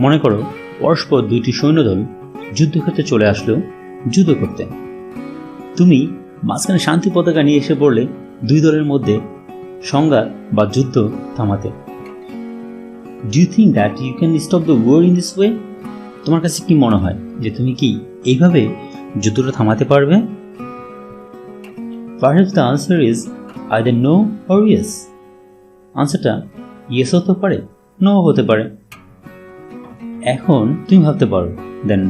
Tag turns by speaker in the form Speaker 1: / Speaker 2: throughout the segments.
Speaker 1: মনে করো পরস্পর দুইটি সৈন্যদল যুদ্ধক্ষেত্রে চলে আসলো যুদ্ধ করতে। তুমি মাঝখানে শান্তি পতাকা নিয়ে এসে পড়লে দুই দলের মধ্যে সংঘাত বা যুদ্ধ থামাতে। Do you think that you can stop the war in this way? তোমার কাছে কি মনে হয় যে তুমি কি এইভাবে যুদ্ধটা থামাতে পারবে? Perhaps the answer is either no or yes. আনসারটা ইয়েস হতে পারে, নো হতে পারে। এখন তুমি ভাবতে পারো, then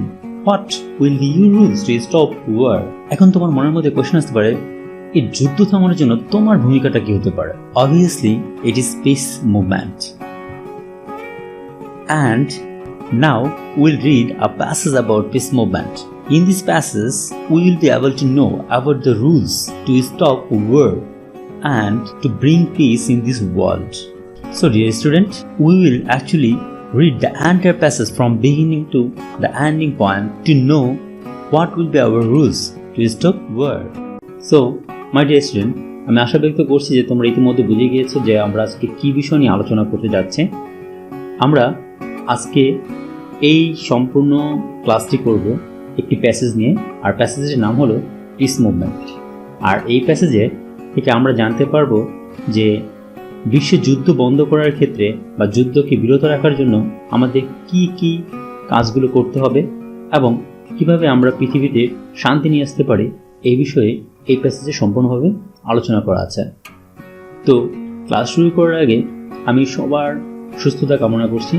Speaker 1: what will be your rules to stop war? এখন তোমার মনের মধ্যে কোয়েশ্চেন আসতে পারে, এই যুদ্ধ থামানোর জন্য তোমার ভূমিকাটা কি হতে পারে? Obviously, it is peace movement. And now we'll read a passage about peace movement. In this passage, we will be able to know about the rules to stop war and to bring peace in this world. So dear student, we will actually read the entire passage from beginning to the ending point to know what will be our rules to stop war. So, my dear student, আমি আশা ব্যক্ত করছি যে তোমরা ইতিমধ্যে বুঝে গিয়েছো যে আমরা আজকে কি বিষয় নিয়ে আলোচনা করতে যাচ্ছি। আমরা আজকে এই সম্পূর্ণ ক্লাসটি করব একটি প্যাসেজ নিয়ে, আর প্যাসেজের নাম হলো পিস মুভমেন্ট। আর এই প্যাসেজে থেকে আমরা জানতে পারবো যে বিশ্বে যুদ্ধ বন্ধ করার ক্ষেত্রে বা যুদ্ধকে বিরত রাখার জন্য আমাদের কি কি কাজগুলো করতে হবে এবং কিভাবে আমরা পৃথিবীতে শান্তি নিয়ে আসতে পারি, এই বিষয়ে এই প্যাসেজে সম্পূর্ণভাবে আলোচনা করা আছে। তো ক্লাস শুরু করার আগে আমি সবার সুস্থতা কামনা করছি।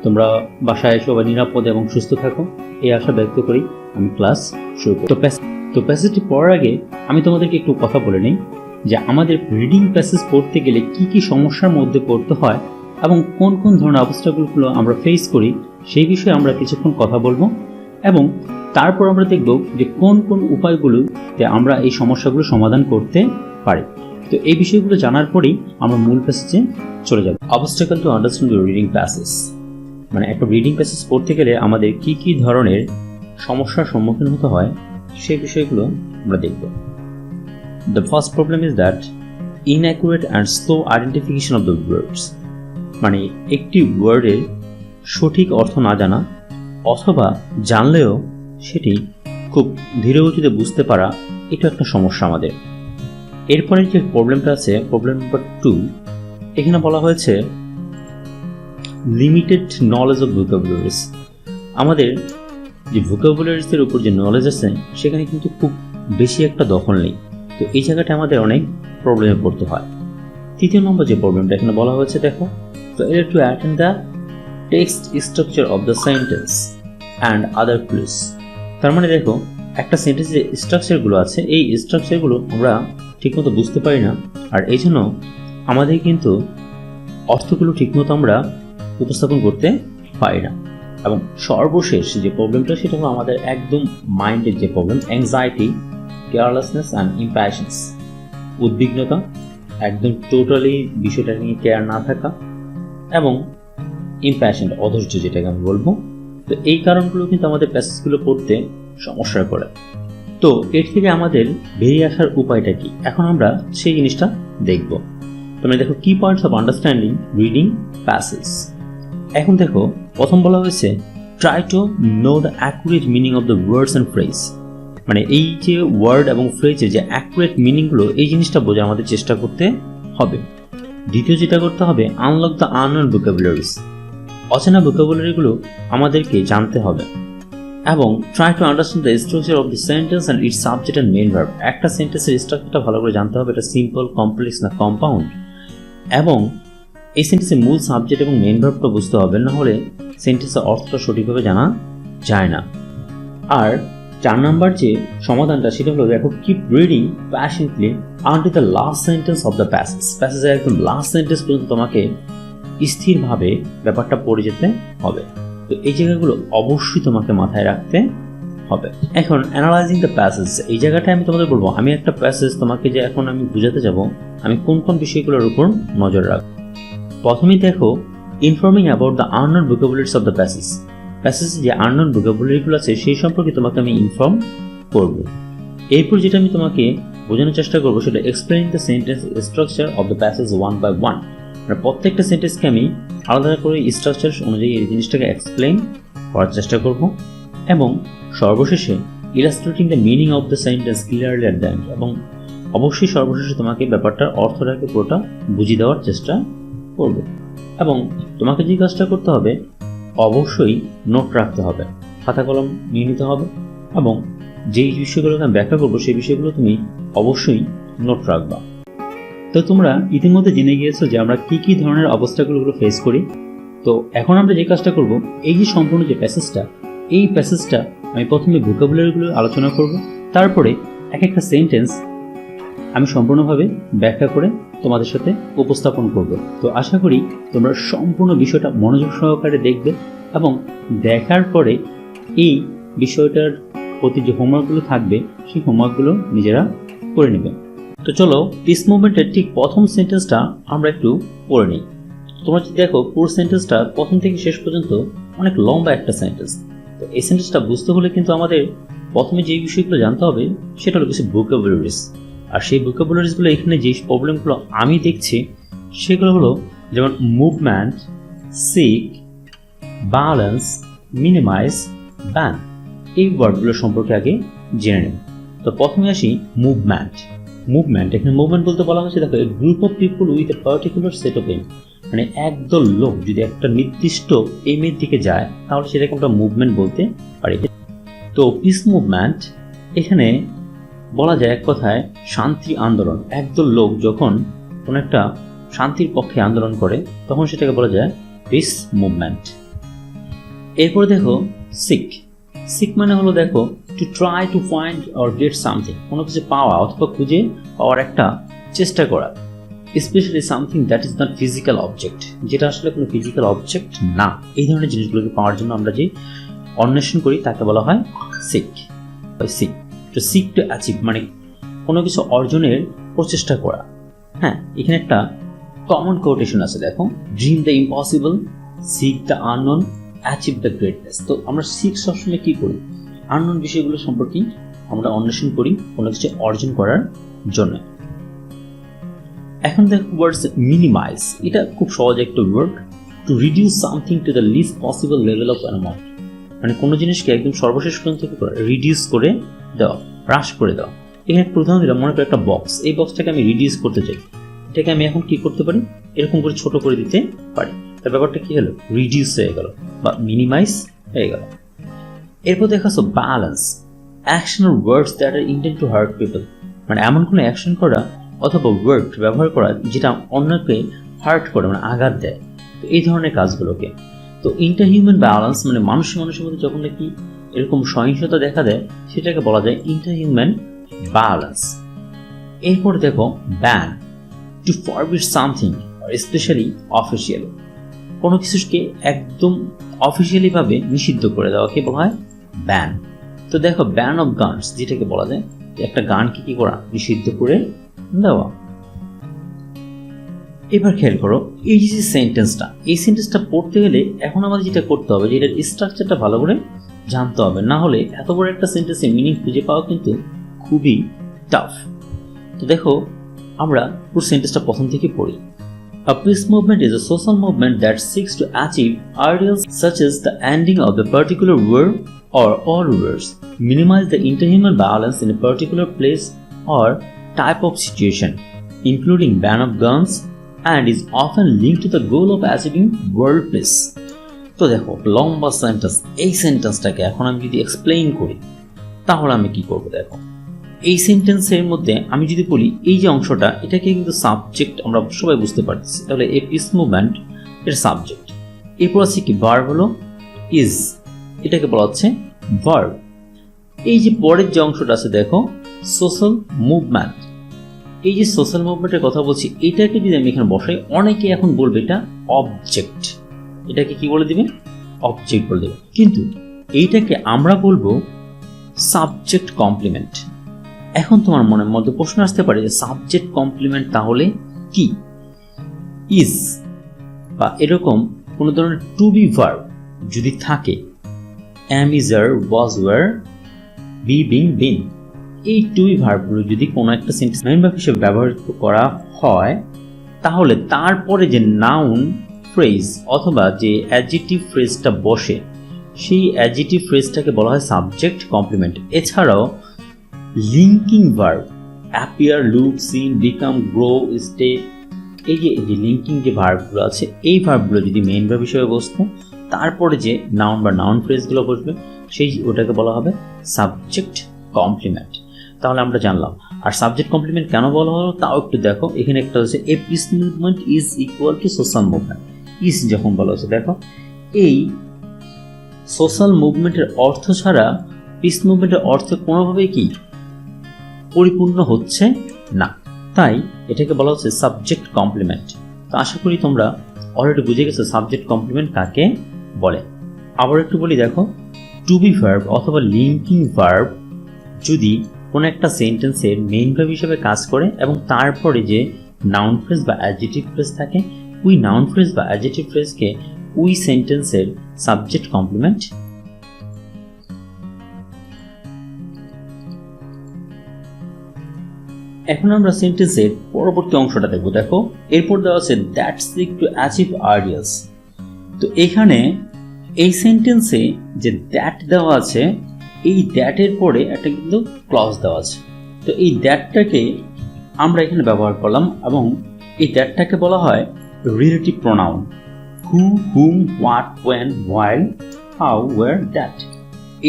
Speaker 1: তোমরা বাসায় সবাই নিরাপদ এবং সুস্থ থাকো, এই আশা ব্যক্ত করি আমি ক্লাস শুরু করি। তো প্যাসেজটি পড়ার আগে আমি তোমাদেরকে একটু কথা বলে নিই যে আমাদের রিডিং প্যাসেজ পড়তে গেলে কি কি সমস্যার মধ্যে পড়তে হয় এবং কোন কোন ধরনের অবস্টাকলগুলো আমরা ফেস করি সেই বিষয়ে আমরা কিছুক্ষণ কথা বলবো, এবং তারপর আমরা দেখব যে কোন কোন উপায়গুলোতে আমরা এই সমস্যাগুলো সমাধান করতে পারি। তো এই বিষয়গুলো জানার পরেই আমরা মূল প্যাসেজে চলে যাব। Obstacle to understand the reading passage, মানে একটা রিডিং প্যাসেজ পড়তে গেলে আমাদের কি কি ধরনের সমস্যার সম্মুখীন হতে হয় সেই বিষয়গুলো আমরা দেখব। The first problem is that inaccurate and slow identification of the words, মানে একটি ওয়ার্ডের সঠিক অর্থ না জানা অথবা জানলেও সেটি খুব ধীরগতিতে বুঝতে পারা, এটা একটা সমস্যা আমাদের। এরপরে যে প্রবলেমটা আছে, প্রবলেম নাম্বার 2, এখানে বলা হয়েছে লিমিটেড নলেজ অফ ভোকাবুলারিজ। আমাদের যে ভোকাবুলারিজের উপর যে নলেজ আছে সেখানে কিন্তু খুব বেশি একটা দখল নেই। তো এই জায়গাটা আমাদের অনেক প্রবলেমে পড়তে হয়। তৃতীয় নম্বর যে প্রবলেমটা এখানে বলা হয়েছে, দেখো, failure to attend the text structure of the sentence and other clues। তার মানে দেখো, একটা সেন্টেন্সের যে স্ট্রাকচারগুলো আছে এই স্ট্রাকচারগুলো আমরা ঠিকমতো বুঝতে পারি না, আর এই জন্য আমাদের কিন্তু অর্থগুলো ঠিকমতো আমরা উপস্থাপন করতে পারি না। এবং সর্বশেষ যে প্রবলেমটা সেটা হলো আমাদের একদম মাইন্ডের যে প্রবলেম, অ্যাংজাইটি, কেয়ারলেসনেস অ্যান্ড ইম্প্যাশনস, উদ্বিগ্নতা, একদম টোটালি বিষয়টা নিয়ে কেয়ার না থাকা, এবং ইম্প্যাশন, অধৈর্য যেটাকে আমি বলবো। তো এই কারণগুলো কিন্তু আমাদের প্যাসেজগুলো পড়তে সমস্যায় পড়ে। তো এর থেকে আমাদের বেরিয়ে আসার উপায়টা কি, এখন আমরা সেই জিনিসটা দেখব। তোমরা দেখো, কি points of understanding reading passage. এখন দেখো, প্রথম বলা হয়েছে try to know the accurate meaning of the words and phrase, মানে এই যে ওয়ার্ড এবং ফ্রেজের যে অ্যাকুরেট মিনিংগুলো এই জিনিসটা বোঝা আমাদের চেষ্টা করতে হবে। দ্বিতীয় যেটা করতে হবে, আনলক দ্য আননোন ভোকাবুলারিজ, অচেনা ভোকাবুলারিগুলো আমাদেরকে জানতে হবে। এবং try to understand the structure of the sentence and it's subject and main verb. একটা সেন্টেন্সের স্ট্রাকচারটা ভালো করে জানতে হবে, এটা সিম্পল, কমপ্লেক্স না কম্পাউন্ড, এবং এই সেন্টেন্সের মূল সাবজেক্ট এবং মেইন ভার্বটা বুঝতে হবে, না হলে সেন্টেন্সের অর্থটা সঠিকভাবে জানা যায় না। আর 4 নাম্বার যে সমাধানটা সেটা হলো, দেখো, keep reading passionately until the last sentence of the passage. প্যাসেজের একদম লাস্ট সেন্টেন্স পর্যন্ত তোমাকে স্থিরভাবে ব্যাপারটা পড়ে যেতে হবে। তো এই জায়গাগুলো অবশ্যই তোমাকে মাথায় রাখতে হবে। এখন অ্যানালাইজিং দ্য প্যাসেজ, এই জায়গাটায় আমি তোমাদের বলবো, আমি একটা প্যাসেজ তোমাকে যে এখন আমি বুঝাতে যাব, আমি কোন কোন বিষয়গুলোর উপর নজর রাখবো। প্রথমেই দেখো, informing about the unknown vocabularies of the passage. প্যাসেজে যে আননোন ভোকাবুলারিগুলো আছে সেই সম্পর্কে তোমাকে আমি ইনফর্ম করব। এরপর যেটা আমি তোমাকে বোঝানোর চেষ্টা করবো সেটা explaining the sentence structure of the passage 1 by 1, প্রত্যেকটা সেন্টেন্সকে আমি আলাদা করে স্ট্রাকচার অনুযায়ী এই জিনিসটাকে এক্সপ্লেইন করার চেষ্টা করব এবং সর্বশেষে illustrating the meaning of the sentence clearly at the end, এবং অবশ্যই সর্বশেষে তোমাকে ব্যাপারটার অর্থটাকে পুরোটা বুঝিয়ে দেওয়ার চেষ্টা করব। এবং তোমাকে যে কাজটা করতে হবে, অবশ্যই নোট রাখতে হবে, খাতা কলম নিয়ে নিতে হবে, এবং যেই বিষয়গুলোকে আমি ব্যাখ্যা করবো সেই বিষয়গুলো তুমি অবশ্যই নোট রাখবা। তো তোমরা ইতিমধ্যে জেনে গিয়েছো যে আমরা কি কি ধরনের অবস্থাগুলো ফেস করি। তো এখন আমরা যে কাজটা করব, এই যে সম্পূর্ণ যে প্যাসেজটা, এই প্যাসেজটা আমি প্রথমে ভোকাবুলারিগুলো আলোচনা করব, তারপরে এক একটা সেন্টেন্স আমি সম্পূর্ণভাবে ব্যাখ্যা করে তোমাদের সাথে উপস্থাপন করব। তো আশা করি তোমরা সম্পূর্ণ বিষয়টা মনোযোগ সহকারে দেখবে এবং দেখার পরে এই বিষয়টার প্রতি যে হোমওয়ার্কগুলো থাকবে সেই হোমওয়ার্কগুলো নিজেরা করে নেবে। তো চলো দিস মুভমেন্টের ঠিক প্রথম সেন্টেন্সটা আমরা একটু পড়ে নিই। তোমরা যদি দেখো পুরো সেন্টেন্সটা প্রথম থেকে শেষ পর্যন্ত অনেক লম্বা একটা সেন্টেন্স। তো এই সেন্টেন্সটা বুঝতে হলে কিন্তু আমাদের প্রথমে যে বিষয়গুলো জানতে হবে সেটা হলো কিছু ভোকাবুলারিজ। আর সেই ভোকাবুলারিজগুলো এখানে যে প্রবলেমগুলো আমি দেখছি সেগুলো হলো যেমন movement, seek, violence, minimise, ban. এই ওয়ার্ডগুলো সম্পর্কে আগে জেনে নেব। তো প্রথমে আসি মুভমেন্ট। মুভমেন্ট, এখানে মুভমেন্ট বলতে বলা হচ্ছে দেখো group of people with a particular set of aim, মানে একদল লোক যদি একটা নির্দিষ্ট এইমের দিকে যায় তাহলে সেটাকে আমরা মুভমেন্ট বলতে পারি। তো পিস মুভমেন্ট এখানে বলা যায় এক কথায় শান্তি আন্দোলন। একদল লোক যখন কোনো একটা শান্তির পক্ষে আন্দোলন করে তখন সেটাকে বলা যায় পিস মুভমেন্ট। এরপরে দেখো সিক। সিক মানে হলো দেখো to try to find or gate something, কোনো কিছু পাওয়া অথবা খুঁজে পাওয়ার একটা চেষ্টা করা, specially something that is not physical object, যেটা আসলে কোনো ফিজিক্যাল অবজেক্ট না। এই ধরনের জিনিসগুলোকে পাওয়ার জন্য আমরা যে অন্বেষণ করি তাকে বলা হয় seek. Seek to seek to achieve মানে কোনো কিছু অর্জনের প্রচেষ্টা করা। হ্যাঁ, এখানে একটা কমন কোটেশন আছে দেখো, dream the impossible, sick the unknown, achieve the greatness. তো আমরা সিক সবসময় কি করি, আননোন বিষয়গুলো সম্পর্কে আমরা অন্বেষণ করি কোনো কিছু অর্জন করার জন্য। এখন দেখো ওয়ার্ডস মিনিমাইজ, এটা খুব সহজ একটা word. To reduce something to the least possible level of amount, মানে কোনো জিনিসকে একদম সর্বশেষ পর্যন্ত রিডিউস করে দেওয়া, হ্রাস করে দেওয়া। এখানে একটা উদাহরণ দিলাম, মনে করো একটা বক্স, এই বক্সটাকে আমি রিডিউস করতে চাই, এটাকে আমি এখন কি করতে পারি, এরকম করে ছোট করে দিতে পারি। তার ব্যাপারটা কি হলো, রিডিউস হয়ে গেল বা মিনিমাইজ হয়ে গেল। এরপর দেখাচ্ছ violence, action or words that are intend to hurt people, মানে এমন কোনো অ্যাকশন করা অথবা ওয়ার্ড ব্যবহার করা যেটা অন্যকে হার্ট করে, মানে আঘাত দেয়। তো এই ধরনের কাজগুলোকে তো ইন্টারহিউম্যান ব্যালেন্স, মানে মানুষের মধ্যে যখন নাকি এরকম সহিংসতা দেখা দেয় সেটাকে বলা যায় ইন্টারহিউম্যান ব্যালেন্স। এরপর দেখো ban, to forbid something specially officially, কোনো কিছুকে একদম অফিসিয়ালি ভাবে নিষিদ্ধ করে দেওয়াকে বলা হয় ব্যান। তো দেখো ব্যান অফ গানস, যেটাকে বলা যায় একটা গানকে কি করা, নিষিদ্ধ করে দেওয়া। এবার খেয়াল করো এই যে সেন্টেন্সটা, এই সেন্টেন্সটা পড়তে গেলে এখন আমাদের যেটা করতে হবে যে এটার স্ট্রাকচারটা ভালো করে জানতে হবে, না হলে এত বড় একটা সেন্টেন্সের মিনিং খুঁজে পাওয়া কিন্তু খুবই টাফ। তো দেখো আমরা পুরো সেন্টেন্সটা প্রথম থেকে পড়ি। A peace movement is a social movement that seeks to achieve ideals such as the ending of the particular war or all wars, minimize the interhuman violence in a particular place or type of situation, including ban of guns, and is often linked to the goal of achieving world peace. তো দেখো লম্বা sentence, এই সেন্টেন্সটাকে এখন আমি যদি explain করি তাহলে আমি কি করব, দেখো এই সেন্টেন্সের মধ্যে আমি যদি বলি এই যে অংশটা, এটাকে কিন্তু সাবজেক্ট আমরা সবাই বুঝতে পারছি, তাহলে এই পিস মুভমেন্ট এর সাবজেক্ট। এরপর আছে কি ভার্ব হলো ইজ, এটাকে বলা হচ্ছে ভার্ব। এই যে পরের যে অংশটা আছে দেখো সোশ্যাল মুভমেন্ট, এই যে সোশ্যাল মুভমেন্টের কথা বলছি এটাকে যদি আমি এখানে বসাই অনেকে এখন বলবে এটা অবজেক্ট, এটাকে কি বলে দিবে, অবজেক্ট বলে দেবে, কিন্তু এইটাকে আমরা বলবো সাবজেক্ট কমপ্লিমেন্ট। এখন তোমার মনের মধ্যে প্রশ্ন আসতে পারে যে সাবজেক্ট কমপ্লিমেন্ট তাহলে কি, ইজ বা এরকম কোন ধরনের টু বি ভার্ব যদি থাকে, am is are, was were, be being been, এই টু বি ভার্বগুলো যদি কোনো একটা সেন্টেন্স মেইন ভার্ব হিসেবে ব্যবহার করা হয় তাহলে তারপরে যে নাউন ফ্রেজ অথবা যে অ্যাডজেক্টিভ ফ্রেজটা বসে সেই অ্যাডজেক্টিভ ফ্রেজটাকে বলা হয় সাবজেক্ট কমপ্লিমেন্ট। এছাড়াও linking verb appear, look, seem, become, grow, stay, এই যে লিঙ্কিং যে ভার্বগুলো আছে এই ভার্বগুলো যদি মেইন ভার্ব হিসেবে বসতো তারপরে যে নাউন বা নাউন ফ্রেজগুলো বসবে সেই ওটাকে বলা হবে সাবজেক্ট কমপ্লিমেন্ট। তাহলে আমরা জানলাম। আর সাবজেক্ট কমপ্লিমেন্ট কেন বলা হলো তাও একটু দেখো, এখানে একটা হচ্ছে এ peace movement is equal to social movement. Is যখন বলা হচ্ছে দেখো এই সোশ্যাল মুভমেন্টের অর্থ ছাড়া পিস মুভমেন্টের অর্থ কোনোভাবেই কি পরিপূর্ণ হচ্ছে না, তাই এটাকে বলা হচ্ছে সাবজেক্ট কমপ্লিমেন্ট। তো আশা করি তোমরা অলরেডি বুঝে গেছো সাবজেক্ট কমপ্লিমেন্ট কাকে বলে। আবার একটু বলি দেখো, টু বি ভার্ব অথবা লিঙ্কিং ভার্ব যদি কোনো একটা সেন্টেন্সের মেইন ভার্ব হিসেবে কাজ করে এবং তারপরে যে নাউন ফ্রেজ বা অ্যাডজেক্টিভ ফ্রেজ থাকে ওই নাউন ফ্রেজ বা অ্যাডজেক্টিভ ফ্রেজকে ওই সেন্টেন্সের সাবজেক্ট কমপ্লিমেন্ট। এখন আমরা সেন্টেন্সের পরবর্তী অংশটা দেখব। দেখো এরপর দেওয়া আছে that seek to achieve ideals. তো এখানে এই সেন্টেন্সে যে দ্যাট দেওয়া আছে এই দ্যাটের পরে একটা কিন্তু ক্লজ দেওয়া আছে। তো এই দ্যাটটাকে আমরা এখানে ব্যবহার করলাম এবং এই দ্যাটটাকে বলা হয় relative pronoun. Who, whom, what, when, while, how, where, that.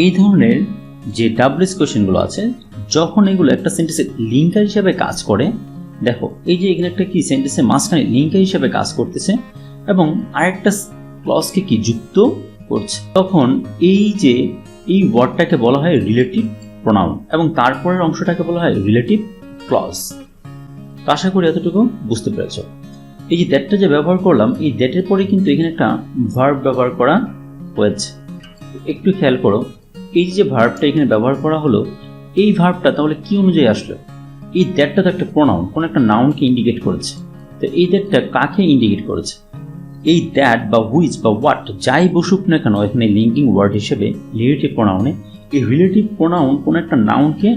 Speaker 1: এই ধরনের যে ডাবলস কোয়েশ্চেনগুলো আছে যখন এগুলো একটা সেন্টেন্সের লিঙ্কার হিসেবে কাজ করে, দেখো এই যে এখানে একটা কি সেন্টেন্সের মাঝখানে লিঙ্কার হিসেবে কাজ করতেছে এবং আরেকটা ক্লজকে কি যুক্ত করছে, তখন এই যে এই ওয়ার্ডটাকে বলা হয় রিলেটিভ প্রোনাউন এবং তারপরের অংশটাকে বলা হয় রিলেটিভ ক্লজ। তো আশা করি এতটুকু বুঝতে পেরেছ। এই যে দ্যাটটা যে ব্যবহার করলাম এই দ্যাটের পরে কিন্তু এখানে একটা ভার্ব ব্যবহার করা হয়েছে। একটু খেয়াল করো, এই যে ভার্বটা এখানে ব্যবহার করা হলো এই ভার্বটা তাহলে কি অনুযায়ী আসলো? এই দ্যাটটা তো একটা প্রোনাউন, কোন একটা নাউনকে ইন্ডিকেট করেছে। তো এই দ্যাটটা কাকে ইন্ডিকেট করেছে? এই দ্যাট বা হুইচ বা হোয়াট যাই বসুক না কেন এখানে লিঙ্কিং ওয়ার্ড হিসেবে রিলেটিভ প্রোনাউনে, এই রিলেটিভ প্রোনাউন কোন একটা নাউনকে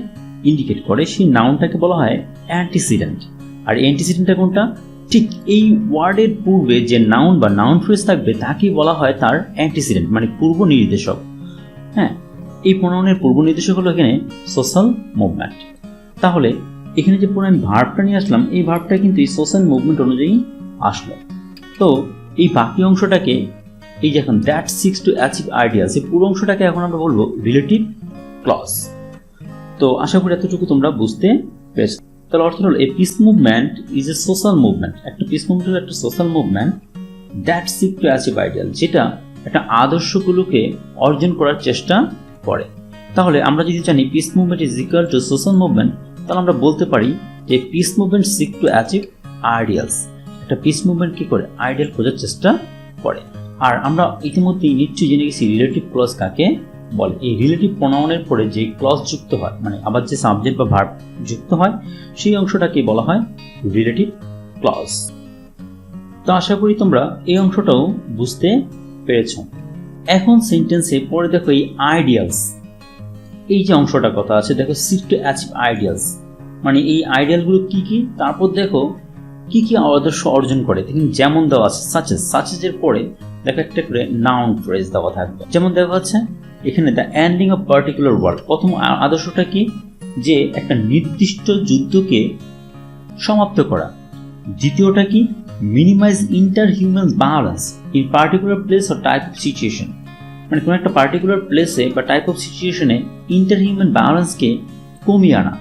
Speaker 1: ইন্ডিকেট করে, সেই নাউনটাকে বলা হয় অ্যান্টিসিডেন্ট। আর অ্যান্টিসিডেন্টটা কোনটা? ঠিক এই ওয়ার্ডের পূর্বে যে নাউন বা নাউন ফ্রেজ থাকবে তাকেই বলা হয় তার অ্যান্টিসিডেন্ট, মানে পূর্ব নির্দেশক। হ্যাঁ, এই প্রোনাউনের পূর্ব নির্দেশক হলো এখানে সোশ্যাল মুভমেন্ট। তাহলে এখানে যে পুরো আমি ভার্বটা নিয়ে আসলাম এই ভার্বটা কিন্তু এই সোশ্যাল মুভমেন্ট অনুযায়ী আসলো। তো এই বাকি অংশটাকে এই যে এখন that seeks to achieve ideals এই পুরো অংশটাকে এখন আমরা বলবো রিলেটিভ ক্লজ। তো আশা করি এতটুকু তোমরা বুঝতে পেরেছো। তাহলে অর্থ হলো a peace movement is a social movement. একটা পিস মুভমেন্ট হলো একটা social movement that seek to achieve ideal, যেটা একটা আদর্শগুলোকে অর্জন করার চেষ্টা করে। তাহলে আমরা যদি জানি peace movement is equal to social movement, তাহলে আমরা বলতে পারি যে peace movement seek to achieve ideals. একটা পিস মুভমেন্ট কি করে? আইডিয়াল খোঁজার চেষ্টা করে। আর আমরা ইতিমধ্যেই নিশ্চয়ই জেনে গেছি রিলেটিভ ক্লজ কাকে বলে। এই রিলেটিভ প্রোনাউনের পরে যে ক্লজ যুক্ত হয়, মানে আবার যে সাবজেক্ট বা ভার্ব যুক্ত হয়, সেই অংশটাকে বলা হয় রিলেটিভ ক্লজ। তো আশা করি তোমরা এই অংশটাও বুঝতে পেরেছো। এখন সেন্টেন্সে পরে দেখো এই আইডিয়ালস, এই যে অংশটা কথা আছে দেখো সিক টু অ্যাচিভ আইডিয়ালস, মানে এই আইডিয়ালগুলো কি কি, তারপর দেখো কি কি আদর্শ অর্জন করে। যেমন দেওয়া আছে সাচেস এর পরে দেখো একটা করে নাউন ফ্রেজ দেওয়া থাকবে। যেমন দেখা যাচ্ছে এখানে the ending of particular war. প্রথম আদর্শটা কি? যে একটা নির্দিষ্ট যুদ্ধকে সমাপ্ত করা। দ্বিতীয়টা কি? Minimise inter human violence in particular place or type of situation, মানে কোনো একটা পার্টিকুলার প্লেসে বা টাইপ অফ সিচুয়েশনে ইন্টার হিউম্যান ভায়োলেন্সকে কমিয়ে আনা।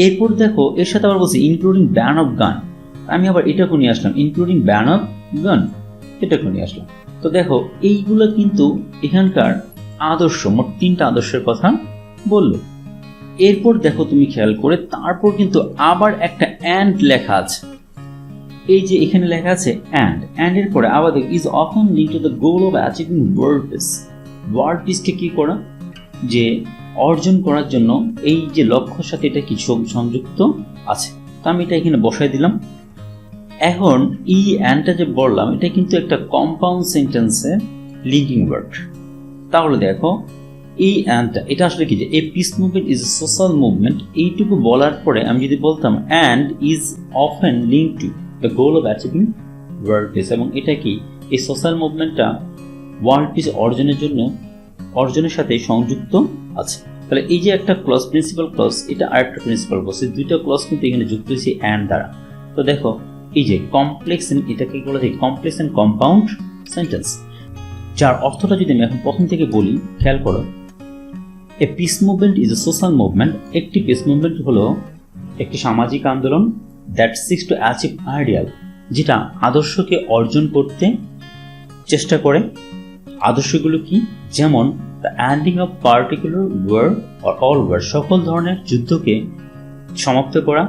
Speaker 1: এরপর দেখো এর সাথে আবার বলছি ইনক্লুডিং ব্যান অফ গান। আমি আবার এটাকে নিয়ে আসলাম ইনক্লুডিং ব্যান অফ গান, এটাকে নিয়ে আসলাম। তো দেখো এইগুলো কিন্তু এখানকার আদর্শ, মোট 3টা আদর্শের কথা বললো। এরপর দেখো তুমি খেয়াল করে তারপর কিন্তু আবার একটা অ্যান্ড লেখা আছে। এই যে এখানে লেখা আছে অ্যান্ড এর পরে আবার দেখো is often link to the goal of achieving world peace. World পিসকে কি করা? যে অর্জন করার জন্য এই যে লক্ষ্যের সাথে এটা কিছু সংযুক্ত আছে। তো আমি এটা এখানে বসাই দিলাম। এখন এই অ্যান্ডটা যে বললাম এটা কিন্তু একটা কম্পাউন্ড সেন্টেন্সের লিঙ্কিং ওয়ার্ড। তাহলে দেখো এই অ্যান্ডটা এটা আসলে কি, যে এ peace movement is a social movement, এইটুকু বলার পরে আমি যদি বলতাম and is often link to, the goal of achieving world peace, এবং এটা কি এই সোশ্যাল মুভমেন্টটা ওয়ার্ল্ড পিস অর্জনের সাথে সংযুক্ত আছে। তাহলে এই যে একটা ক্লজ, প্রিন্সিপাল ক্লজ, এটা আরেকটা প্রিন্সিপাল ক্লজ, এই দুইটা ক্লজ কিন্তু এখানে যুক্ত হয়েছে অ্যান্ড দ্বারা। তো দেখো এই যে কমপ্লেক্স, এটাকে বলা যায় কমপ্লেক্স অ্যান্ড কম্পাউন্ড সেন্টেন্স, যার অর্থটা যদি আমি এখন প্রথম থেকে বলি, খেয়াল করো। A peace movement is a social movement. একটি পিস মুভমেন্ট হলো একটি সামাজিক আন্দোলন that seeks to achieve ideal, যেটা আদর্শকে অর্জন করতে চেষ্টা করে। আদর্শগুলো কি? যেমন the ending of particular war or all war, সকল ধরনের যুদ্ধকে সমাপ্ত করা।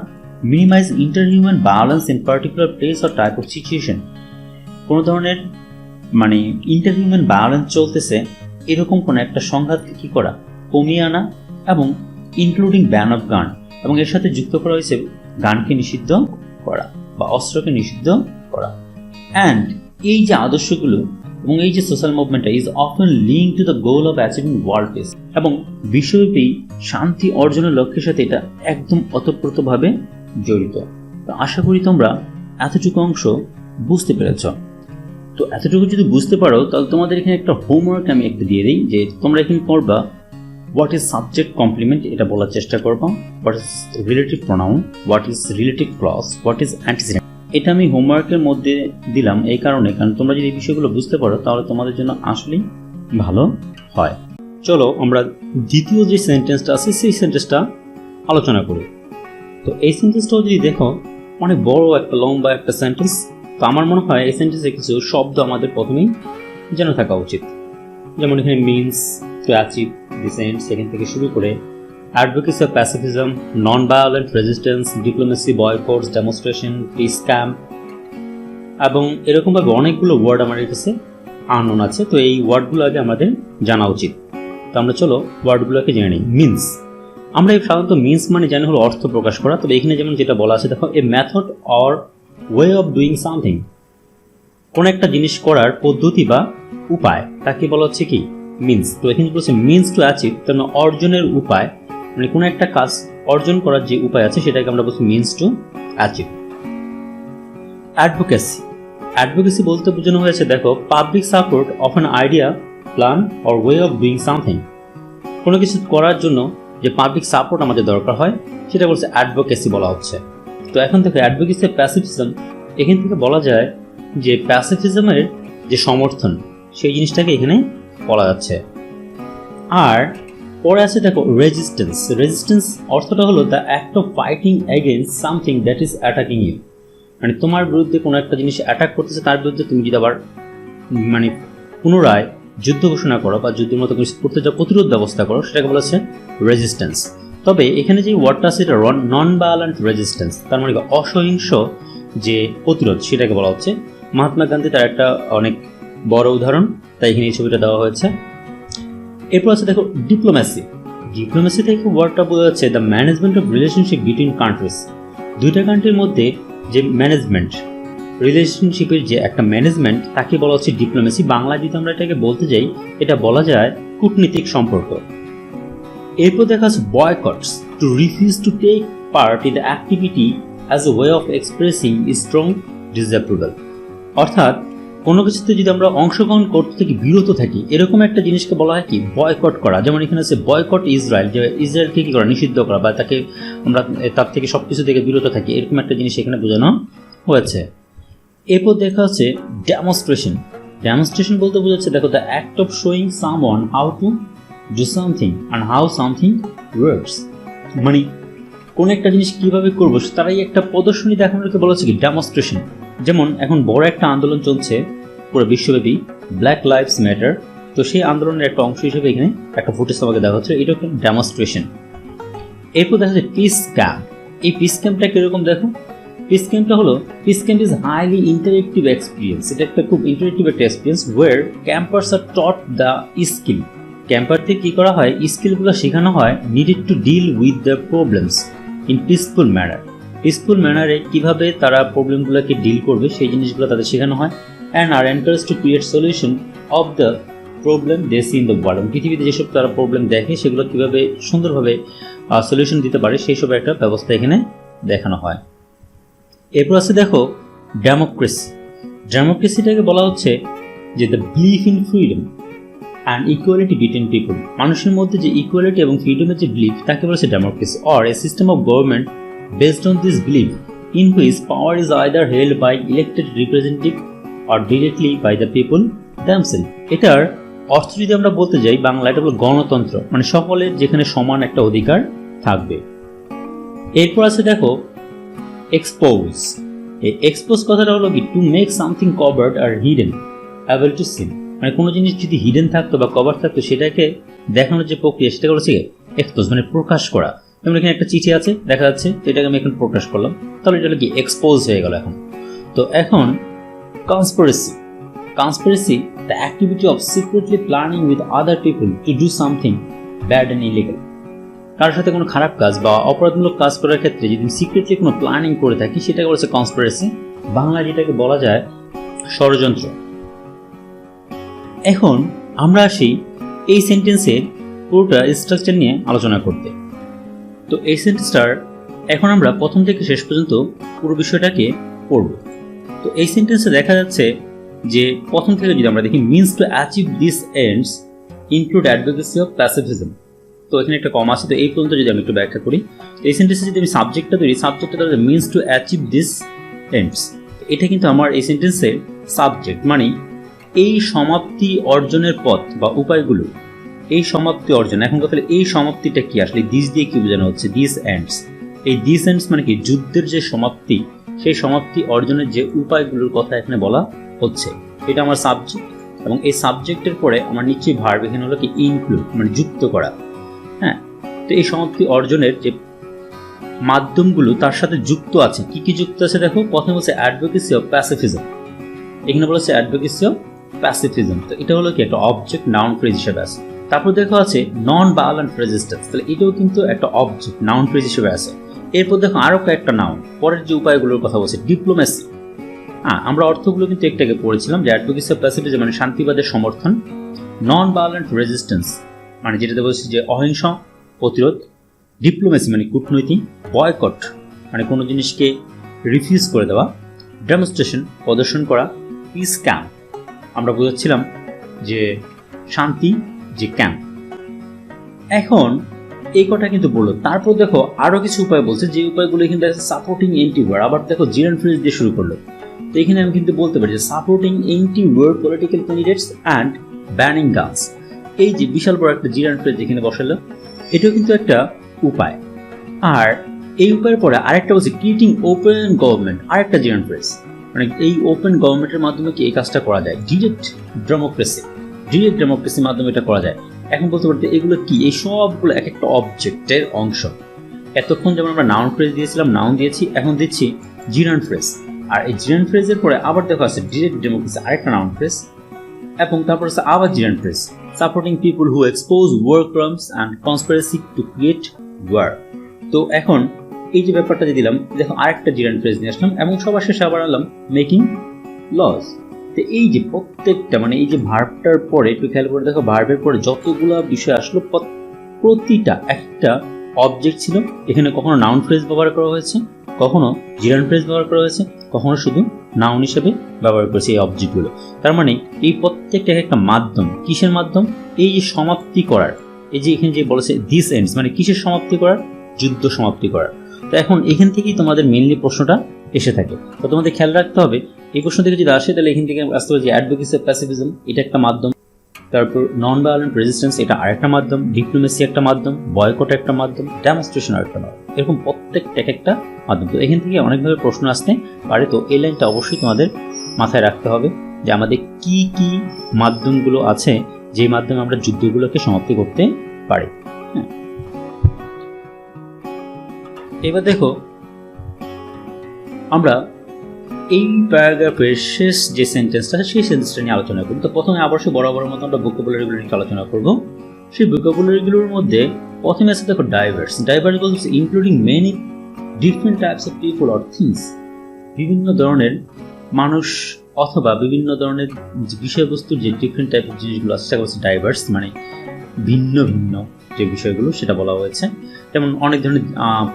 Speaker 1: Minimize interhuman violence in particular place or type of situation, কোনো ধরনের মানে ইন্টারহিউম্যান ভায়োলেন্স চলতেছে এরকম কোনো একটা সংঘাতকে কী করা, কমিয়ে আনা, এবং ইনক্লুডিং ব্যান অফ গান, এবং এর সাথে যুক্ত করা হয়েছে গানকে নিষিদ্ধ করা বা অস্ত্রকে নিষিদ্ধ করা। অ্যান্ড এই যে আদর্শগুলো এবং এই যে সোশ্যাল মুভমেন্টটা is often link to the goal of achieving world peace, এবং বিশ্বব্যাপী শান্তি অর্জনের লক্ষ্যের সাথে এটা একদম ওতপ্রোতভাবে জড়িত। তো আশা করি তোমরা এতটুকু অংশ বুঝতে পেরেছ। তো এতটুকু যদি বুঝতে পারো তাহলে তোমাদের এখানে একটা হোমওয়ার্ক আমি একটা দিয়ে দিই, যে তোমরা এখানে করবা হোয়াট ইজ সাবজেক্ট কমপ্লিমেন্ট, এটা বলার চেষ্টা করবা। What is relative pronoun, what is relative clause, what is antecedent. এটা আমি হোমওয়ার্কের মধ্যে দিলাম এই কারণে, কারণ তোমরা যদি এই বিষয়গুলো বুঝতে পারো তাহলে তোমাদের জন্য আসলেই ভালো হয়। চলো আমরা দ্বিতীয় যে সেন্টেন্সটা আছে সেই সেন্টেন্সটা আলোচনা করি। তো এই সেন্টেন্সটাও যদি দেখো অনেক বড় একটা লম্বা একটা সেন্টেন্স। তো আমার মনে হয় এই সেন্টেন্সে কিছু শব্দ আমাদের প্রথমেই জানা থাকা উচিত। যেমন এখানে means to achieve this end, সেখান থেকে শুরু করে advocacy of pacifism, non violent resistance, diplomacy, boycotts, demonstration, peace camp, এবং এরকমভাবে অনেকগুলো ওয়ার্ড আমাদের কাছে আননোন আছে। তো এই ওয়ার্ডগুলো আগে আমাদের জানা উচিত। তো আমরা চলো ওয়ার্ডগুলোকে জেনে নিই। মিনস, আমরা সাধারণত মিনস মানে জানি হলো অর্থ প্রকাশ করা। তবে এখানে যেমন যেটা বলা আছে দেখো, এ method or way of doing something, কোন একটা জিনিস করার পদ্ধতি বা উপায়, তাকে বলা হচ্ছে কি মিনস। তো এখানে বলছে মিনস টু অ্যাচিভ, তার মানে অর্জনের উপায়, মানে কোনো একটা কাজ অর্জন করার যে উপায় আছে সেটাকে আমরা বলছি means to achieve. Advocacy, advocacy বলতে বোঝানো হয়েছে দেখো public support of an idea, plan or way of doing something, কোনো কিছু করার জন্য যে পাবলিক সাপোর্ট আমাদের দরকার হয় সেটা বলছে অ্যাডভোকেসি বলা হচ্ছে। তো এখন থেকে অ্যাডভোকেসি প্যাসিফিজম, এখান থেকে বলা যায় যে প্যাসিফিজমের যে সমর্থন সেই জিনিসটাকে এখানে বলা যাচ্ছে। আর পরে আছে দেখো রেজিস্ট্যান্স। রেজিস্ট্যান্স অর্থটা হলো the act of fighting against something that is attacking you, মানে তোমার বিরুদ্ধে কোনো একটা জিনিস অ্যাটাক করতেছে, তার বিরুদ্ধে তুমি যদি আবার মানে পুনরায় যুদ্ধ ঘোষণা করো বা যুদ্ধের মতো কিছু করতে যাও, প্রতিরোধ ব্যবস্থা করো, সেটাকে বলা হচ্ছে রেজিস্ট্যান্স। তবে এখানে যে ওয়ার্ডটা আছে এটা নন ভায়োলেন্ট রেজিস্ট্যান্স, তার মানে অসহিংস যে প্রতিরোধ সেটাকে বলা হচ্ছে। মহাত্মা গান্ধী তার একটা অনেক বড় উদাহরণ, তাই এখানে এই ছবিটা দেওয়া হয়েছে। এরপর আছে দেখো ডিপ্লোম্যাসি। ডিপ্লোম্যাসি থেকে ওয়ার্ডটা বোঝা যাচ্ছে the management of relationship between countries, দুইটা কান্ট্রির মধ্যে যে ম্যানেজমেন্ট, রিলেশনশিপের যে একটা ম্যানেজমেন্ট, তাকে বলা হচ্ছে ডিপ্লোম্যাসি। বাংলা যদি আমরা এটাকে বলতে যাই এটা বলা যায় কূটনীতিক সম্পর্ক। এরপর দেখা আছে boycotts, to refuse to take part in the activity as a way of expressing strong disapproval, অর্থাৎ কোনো কিছুতে যদি আমরা অংশগ্রহণ করতে থেকে বিরত থাকি, এরকম একটা জিনিসকে বলা হয় কি বয়কট করা। যেমন এখানে আছে বয়কট ইসরায়েল, যে ইসরায়েলকে কি করা, নিষিদ্ধ করা, বা তাকে আমরা তার থেকে সব কিছু থেকে বিরত থাকি, এরকম একটা জিনিস এখানে বোঝানো হয়েছে। এরপর দেখা হচ্ছে ডেমনস্ট্রেশন। ডেমনস্ট্রেশন বলতে বোঝাচ্ছে দেখো the act of showing someone how to do something and how something works, মানে কোন একটা জিনিস কিভাবে করবো তারাই একটা প্রদর্শনী দেখানোকে বলা হচ্ছে কি ডেমনস্ট্রেশন। যেমন এখন বড় একটা আন্দোলন চলছে পুরো বিশ্বব্যাপী, ব্ল্যাক লাইভস ম্যাটার। তো সেই আন্দোলনের একটা অংশ হিসেবে এখানে একটা ফুটেজ আমাকে দেখা হচ্ছে, এটা একটা ডেমনস্ট্রেশন। এরপর দেখা যাচ্ছে পিস ক্যাম্প। এই পিস ক্যাম্পটা কিরকম দেখো, পিস ক্যাম্পটা হলো peace camp is highly interactive experience. এটা একটা খুব ইন্টারেক্টিভ একটা experience where campers are taught the skill. ক্যাম্পারতে কি করা হয়, স্কিলগুলো শেখানো হয় needed to deal with the problems in peaceful manner. Peaceful ম্যানারে কীভাবে তারা প্রবলেমগুলোকে ডিল করবে সেই জিনিসগুলো তাদের শেখানো হয়। And are interest to create solution of the problem they see in the world. পৃথিবীতে যেসব তারা প্রবলেম দেখে সেগুলো কীভাবে সুন্দরভাবে সলিউশন দিতে পারে সেই সব একটা ব্যবস্থা এখানে দেখানো হয়। এরপর আছে দেখো ডেমোক্রেসি। ডেমোক্রেসিটাকে বলা হচ্ছে যে the belief in freedom and equality between people. মানুষের মধ্যে যে ইকুয়ালিটি এবং ফ্রিডমের যে বিলিফ তাকে বলা হচ্ছে democracy, or a system of government based on this belief in which power is either held by elected representative or directly by the people themselves. এটার অর্থ যদি আমরা বলতে যাই বাংলা, এটা হলো গণতন্ত্র, মানে সকলের যেখানে সমান একটা অধিকার থাকবে। এরপর আছে দেখো এক্সপোজ। এই এক্সপোজ কথাটা হলো কি to make something covered or hidden able to seen, মানে কোনো জিনিস যদি হিডেন থাকতো বা কভার থাকতো সেটাকে দেখানোর যে প্রক্রিয়া সেটাকে বলছে এক্সপোজ, মানে প্রকাশ করা। যেমন এখানে একটা চিঠি আছে দেখা যাচ্ছে, এটাকে আমি এখন প্রকাশ করলাম, তাহলে এটা কি এক্সপোজ হয়ে গেল এখন। তো এখন conspiracy. Conspiracy the activity of secretly planning with other people to do something bad and illegal. কারোর সাথে কোনো খারাপ কাজ বা অপরাধমূলক কাজ করার ক্ষেত্রে যদি সিক্রেটলি কোনো প্ল্যানিং করে থাকি সেটাকে বলছে কনস্পিরেসি, বাংলায় যেটাকে বলা যায় ষড়যন্ত্র। এখন আমরা আসি এই সেন্টেন্সের পুরোটা স্ট্রাকচার নিয়ে আলোচনা করতে। তো এই সেন্টেন্সটার এখন আমরা প্রথম থেকে শেষ পর্যন্ত পুরো বিষয়টাকে পড়ব। তো এই সেন্টেন্সে দেখা যাচ্ছে যে প্রথম থেকে যদি আমরা দেখি, means to achieve this ends include advocacy of pacifism. তো এখানে একটা কম আছে, তো এই পর্যন্ত যদি আমি একটু ব্যাখ্যা করি, এই সেন্টেন্সে যদি আমি সাবজেক্টটা ধরি, সাবজেক্টটা ধরে means to achieve this ends, এটা কিন্তু আমার এই সেন্টেন্সের সাবজেক্ট, মানে এই সমাপ্তি অর্জনের পথ বা উপায়গুলো, এই সমাপ্তি অর্জন। এখন কথা হলো এই সমাপ্তিটা কি, আসলে দিস দিয়ে কি বোঝানো হচ্ছে, দিস এন্ডস। এই দিস এন্ডস মানে কি, যুদ্ধের যে সমাপ্তি, সেই সমাপ্তি অর্জনের যে উপায়গুলোর কথা এখানে বলা হচ্ছে, এটা আমার সাবজেক্ট। এবং এই সাবজেক্টের পরে আমার নিশ্চয়ই ভার্ব, এখানে হলো কি ইনক্লুড, মানে যুক্ত করা। হ্যাঁ, তো এই সমাপ্তি অর্জনের যে মাধ্যমগুলো তার সাথে যুক্ত আছে, কি কি যুক্ত আছে দেখো। প্রথমে বলছে অ্যাডভোকেসি অফ প্যাসিফিজম, এখানে বলা হচ্ছে অ্যাডভোকেসি অফ প্যাসিফিজম, তো এটা হলো কি একটা অবজেক্ট নাউন ফ্রেজ হিসেবে আছে। তারপর দেখো আছে নন ভায়োলেন্ট রেজিস্ট্যান্স, তাহলে এটাও কিন্তু একটা অবজেক্ট নাউন ফ্রেজ হিসেবে আছে। এরপর দেখো আরো কয়েকটা নাউন, পরের যে উপায়গুলোর কথা বলছে ডিপ্লোমেসি। আমরা অর্থগুলো কিন্তু একটাকে পড়েছিলাম, যে অ্যাডভোকেসি অফ প্যাসিফিজম মানে শান্তিবাদের সমর্থন, নন ভায়োলেন্ট রেজিস্ট্যান্স মানে যেটাতে বলছে যে অহিংস প্রতিরোধ, ডিপ্লোমেসি মানে কূটনৈতিক, বয়কট মানে কোনো জিনিসকে রিফিউজ করে দেওয়া, ডেমনস্ট্রেশন প্রদর্শন করা, পিস ক্যাম্প আমরা বুঝাচ্ছিলাম যে শান্তি যে ক্যাম্প। এখন এই কথা কিন্তু বললো। তারপর দেখো আরো কিছু উপায় বলছে, যে উপায়গুলো কিন্তু সাপোর্টিং এন্টি ওয়ার, আবার দেখো জিরান ফ্রেজ দিয়ে শুরু করলো। তো এখানে আমি কিন্তু বলতে পারি যে supporting anti war political candidates and banning guns, এই যে বিশাল বড় একটা জিরান ফ্রেজ এখানে বসালো, এটাও কিন্তু একটা উপায়। আর এই উপায়ের পরে আরেকটা বলছে ক্রিয়েটিং ওপেন গভর্নমেন্ট, আরেকটা জিরান ফ্রেজ, মানে এই ওপেন গভর্নমেন্টের মাধ্যমে কি এই কাজটা করা যায়, ডিরেক্ট ডেমোক্রেসির মাধ্যমে এটা করা যায়। এখন বলতে পারতে এগুলো কি, এই সবগুলো এক একটা অবজেক্টের অংশ। এতক্ষণ যেমন আমরা নাউন ফ্রেজ দিয়েছিলাম, নাউন দিয়েছি, এখন দিচ্ছি জিরান ফ্রেজ। আর এই জিরান ফ্রেজের পরে আবার দেখো আছে ডিরেক্ট ডেমোক্রেসি, আরেকটা নাউন ফ্রেজ, এবং তারপর আছে আবার gerund phrase, supporting people who expose war crimes and conspiracy to create war. তো এখন এই যে ব্যাপারটা দিয়ে দিলাম, দেখো আরেকটা জিরান ফ্রেজ নিয়ে আসলাম, এবং সবার শেষে আবার আনলাম মেকিং লজ। তো এই যে প্রত্যেকটা, মানে এই যে ভার্বটার পরে একটু খেয়াল করে দেখো, ভার্বের পরে যতগুলো বিষয় আসলো প্রতিটা একটা অবজেক্ট ছিল। এখানে কখনো নাউন ফ্রেজ ব্যবহার করা হয়েছে, কখনো জিরান ফ্রেজ ব্যবহার করা হয়েছে, কখনো শুধু নাউন হিসেবে ব্যবহার করেছে এই অবজেক্টগুলো। তার মানে এই প্রত্যেকটা একটা মাধ্যম, কিসের মাধ্যম, এই যে সমাপ্তি করার, এই যে এখানে যে বলেছে দিস এন্ডস মানে কিসের সমাপ্তি করার, যুদ্ধ সমাপ্তি করার। তো এখন এখান থেকেই তোমাদের মেইনলি প্রশ্নটা এসে থাকে। তো তোমাদের খেয়াল রাখতে হবে, এই প্রশ্ন থেকে যদি আসে তাহলে এখান থেকে আসতে হবে যে অ্যাডভোকেসি অফ প্যাসিফিজম এটা একটা মাধ্যম, তারপর নন ভায়োলেন্ট রেজিস্ট্যান্স এটা আরেকটা মাধ্যম, ডিপ্লোমেসি একটা মাধ্যম, বয়কট একটা মাধ্যম, ডেমনস্ট্রেশন আরেকটা মাধ্যম, এরকম প্রত্যেকটা এক একটা মাধ্যম। তো এখান থেকে অনেকভাবে প্রশ্ন আসতে পারে। তো এই লাইনটা অবশ্যই তোমাদের মাথায় রাখতে হবে যে আমাদের কি কি মাধ্যমগুলো আছে যে মাধ্যমে আমরা যুদ্ধগুলোকে সমাপ্তি করতে পারি। এবার দেখো আমরা এই প্যারাগ্রাফের শেষ যে সেন্টেন্সটা আছে সেই সেন্টেন্সটা নিয়ে আলোচনা করব। তো প্রথমে অবশ্যই বড় মতো আমরা ভোকাবুলারিগুলো নিয়ে আলোচনা করব। সেই ভোকাবুলারিগুলোর মধ্যে প্রথমে আছে দেখো ডাইভার্স বলছে including many different types of people or things, বিভিন্ন ধরনের মানুষ অথবা বিভিন্ন ধরনের বিষয়বস্তুর যে ডিফারেন্ট টাইপের জিনিসগুলো আছে সেটা হচ্ছে ডাইভার্স, মানে ভিন্ন ভিন্ন যে বিষয়গুলো সেটা বলা হয়েছে। যেমন অনেক ধরনের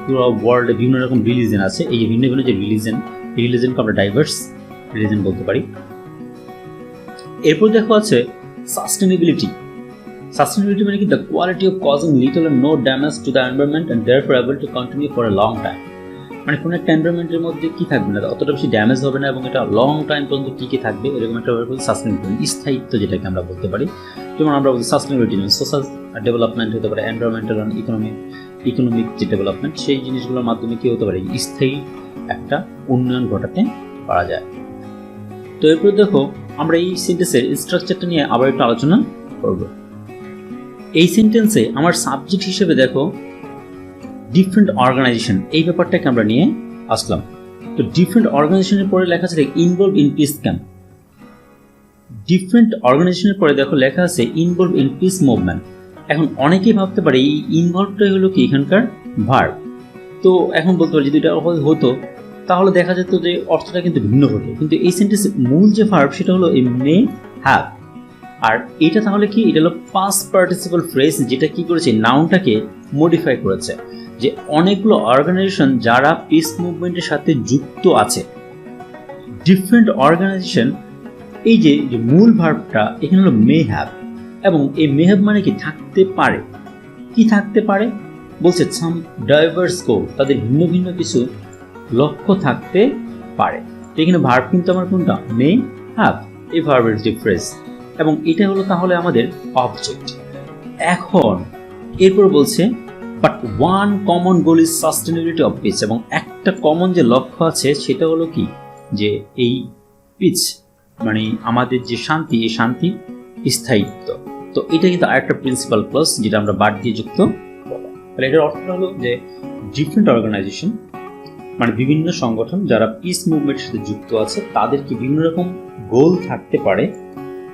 Speaker 1: পুরো ওয়ার্ল্ডে বিভিন্ন রকম রিলিজন আছে, এই যে ভিন্ন ভিন্ন যে রিলিজন এই রিলিজনকে আমরা ডাইভার্স রিলিজন বলতে পারি। এরপর দেখো আছে সাস্টেনেবিলিটি। সাস্টেনেবিলিটি মানে কি the quality of causing little and no damage to the environment and therefore able to continue for a long time. মানে কোনো একটা এনভায়রনমেন্টের মধ্যে কি থাকবে না, অতটা বেশি ড্যামেজ হবে না এবং এটা লং টাইম পর্যন্ত টিকে থাকবে, এরকম একটা সাস্টেনেবিলিটি, স্থায়িত্ব যেটাকে আমরা বলতে পারি। যেমন আমরা বলছি সাস্টেনেবিলিটি সোশ্যাল ডেভেলপমেন্ট হতে পারে, এনভায়রনমেন্টাল অ্যান্ড ইকোনমিক যে ডেভেলপমেন্ট, সেই জিনিসগুলোর মাধ্যমে কি হতে পারে, স্থায়ী একটা উন্নয়ন ঘটাতে পারা যায়। তো এরপর দেখো আমরা এই সেন্টেন্সের স্ট্রাকচারটা নিয়ে আবার একটু আলোচনা করব। এই সেন্টেন্সে আমার সাবজেক্ট হিসেবে দেখো ডিফারেন্ট অর্গানাইজেশন, এই ব্যাপারটাকে আমরা নিয়ে আসলাম। তো ডিফারেন্ট অর্গানাইজেশনের পরে লেখা আছে involve in peace camp. Different অর্গানাইজেশনের পরে দেখো লেখা আছে ইনভলভ ইন পিস মুভমেন্ট। এখন অনেকেই ভাবতে পারে এই ইনভলভটাই হলো কি এখানকার ভার্ব। তো এখন বলতে পারি যদি এটা হতো তাহলে দেখা যেত যে অর্থটা কিন্তু ভিন্ন হতো, কিন্তু এই সেন্টেন্সের মূল যে ভার্ব সেটা হলো এই মে হ্যাভ। আর এটা তাহলে কি, এটা হলো পাস্ট পার্টিসিপল ফ্রেজ, যেটা কি করেছে নাউনটাকে মডিফাই করেছে, যে অনেকগুলো অর্গানাইজেশন যারা পিস মুভমেন্টের সাথে যুক্ত আছে। ডিফারেন্ট অর্গানাইজেশন, এই যে মূল ভার্বটা এখানে হলো মে হ্যাভ, এবং এই মে হ্যাভ মানে কি থাকতে পারে। কি থাকতে পারে বলছে সাম ডাইভার্স গোল, তাদের ভিন্ন ভিন্ন কিছু লক্ষ্য থাকতে পারে। তো এখানে ভার্ব কিন্তু আমার কোনটা, মে হ্যাভ, এই ভার্বের যে ফ্রেজ, এবং এটা হলো তাহলে আমাদের অবজেক্ট। এখন এরপর বলছে but one common goal is sustainability of peace, এবং একটা কমন যে লক্ষ্য আছে সেটা হলো কি, যে এই পিচ মানে আমাদের যে শান্তি, এই শান্তি স্থায়িত্ব। তো এটা কিন্তু আরেকটা প্রিন্সিপাল ক্লজ যেটা আমরা বাদ দিয়ে যুক্ত। তাহলে এটার অর্থ হলো যে ডিফারেন্ট অর্গানাইজেশন মানে বিভিন্ন সংগঠন যারা পিস মুভমেন্টের সাথে যুক্ত আছে, তাদেরকে বিভিন্ন রকম গোল থাকতে পারে,